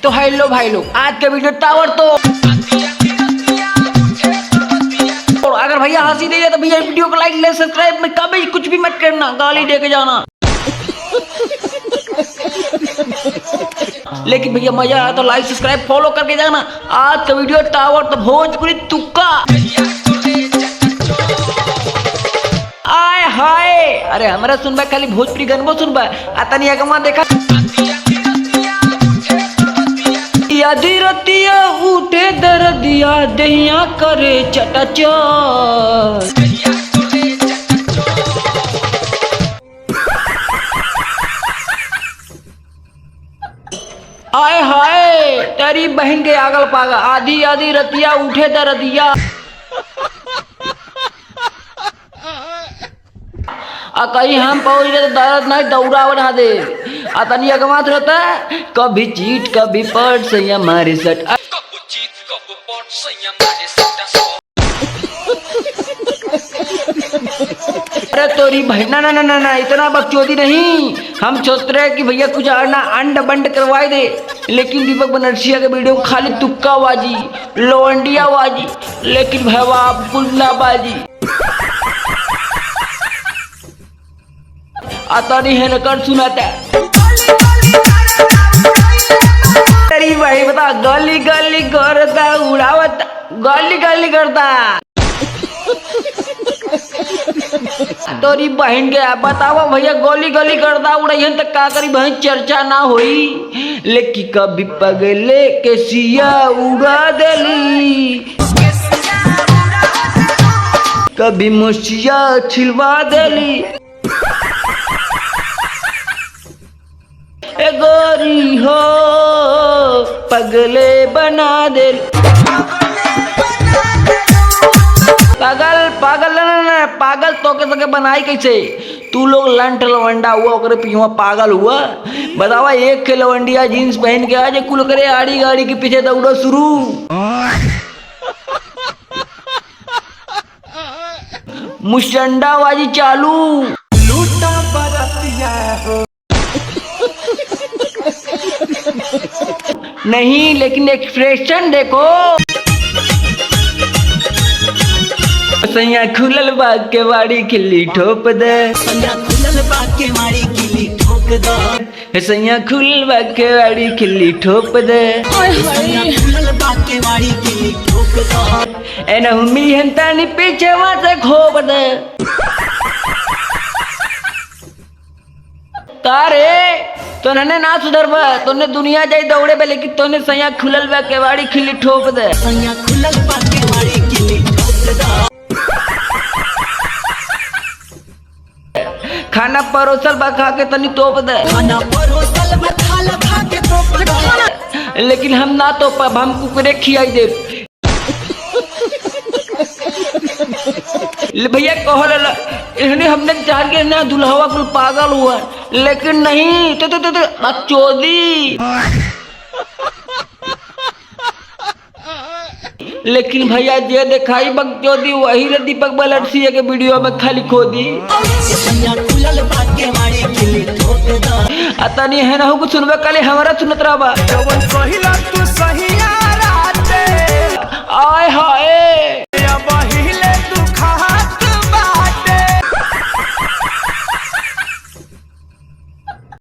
तो हेलो भाई लोग, आज का वीडियो टावर तो अगर भैया हंसी नहीं है तो भैया वीडियो को लाइक ले सब्सक्राइब में कभी कुछ भी मत करना, गाली दे के जाना। लेकिन भैया मजा आया तो लाइक सब्सक्राइब फॉलो करके जाना। आज का वीडियो टावर तो भोजपुरी तुक्का आए हाय। अरे हमारा सुनबा खाली भोजपुरी गनबो सुनबा आता नहीं आगमा देखा यादी रतिया उठे दर्दिया दहिया करे चटाचट। आए हाय तेरी बहन के आगल पागल आधी आधी रतिया उठे दर्दिया कहीं हम पहुंच गए तो दर्द नहीं दौड़ा बना दे अतनी अगमात रहता है। कभी चीट कभी पट से हमारे सट अरे तोरी भाई ना ना ना ना ना इतना बकचोदी नहीं। हम सोच रहे कि भैया कुछ आना अंड बंड करवाए दे, लेकिन दीपक बनर्जिया के वीडियो खाली तुक्का बाजी लोंडिया बाजी, लेकिन भैया गुल्ला बाजी आता नहीं है नकर सुनाता तेरी भाई बता गली गली करता उड़ावता गली गली करता तोरी बहन के बतावा भैया गोली गली करता उड़ाइन तक का करी भाई चर्चा ना होई। लेकिन कभी पगले के सिया उड़ा देली कभी मुसिया छिलवा देली ए गोरी हो पगले बना दे पागल पागल ना पागल तो के सके बनाई कैसे तू लोग लंट लवंडा हुआ ओकरे पीछे पागल हुआ। बतावा एक के लवंडिया जीन्स पहन के आज कुल करे आड़ी गाड़ी के पीछे दौड़ो शुरू। मुस्टंडाबाजी चालू लूटा बरतिया हो नहीं, लेकिन एक्सप्रेशन देखो सैया खुलल बाग के वाड़ी खिल्ली ठोप दे सैया खुलल बाग के वाड़ी खिल्ली ठोक दे सैया खुलल बाग के वाड़ी खिल्ली ठोक दे सैया खुलल बाग के वाड़ी खिल्ली ठोक दे एना हुमी हंता नि पीछे वहां से खोप दे तारे तो नने ना सुधरबा तोने दुनिया जाई दौड़े बे, लेकिन तोने सैया खुलल बा केवाड़ी खिल्ली ठोक दे सैया खुलल बा केवाड़ी खिल्ली ठोक दे। खाना परोसल बा खा के तनी तोप दे खाना परोसल बा खा के तोप दे, लेकिन हम ना तो हम कुकरे खियाई दे भैया कहल हमने चाह के ना दुल्हवा कुल पागल हुआ, लेकिन नहीं तो बकचोदी। लेकिन भैया जे दिखाई बकचोदी वही रे दीपक बनर्जिया के वीडियो में खाली खोदी अतनी है ना कुछ सुनबे कल हमारा सुनत रहा आय हाय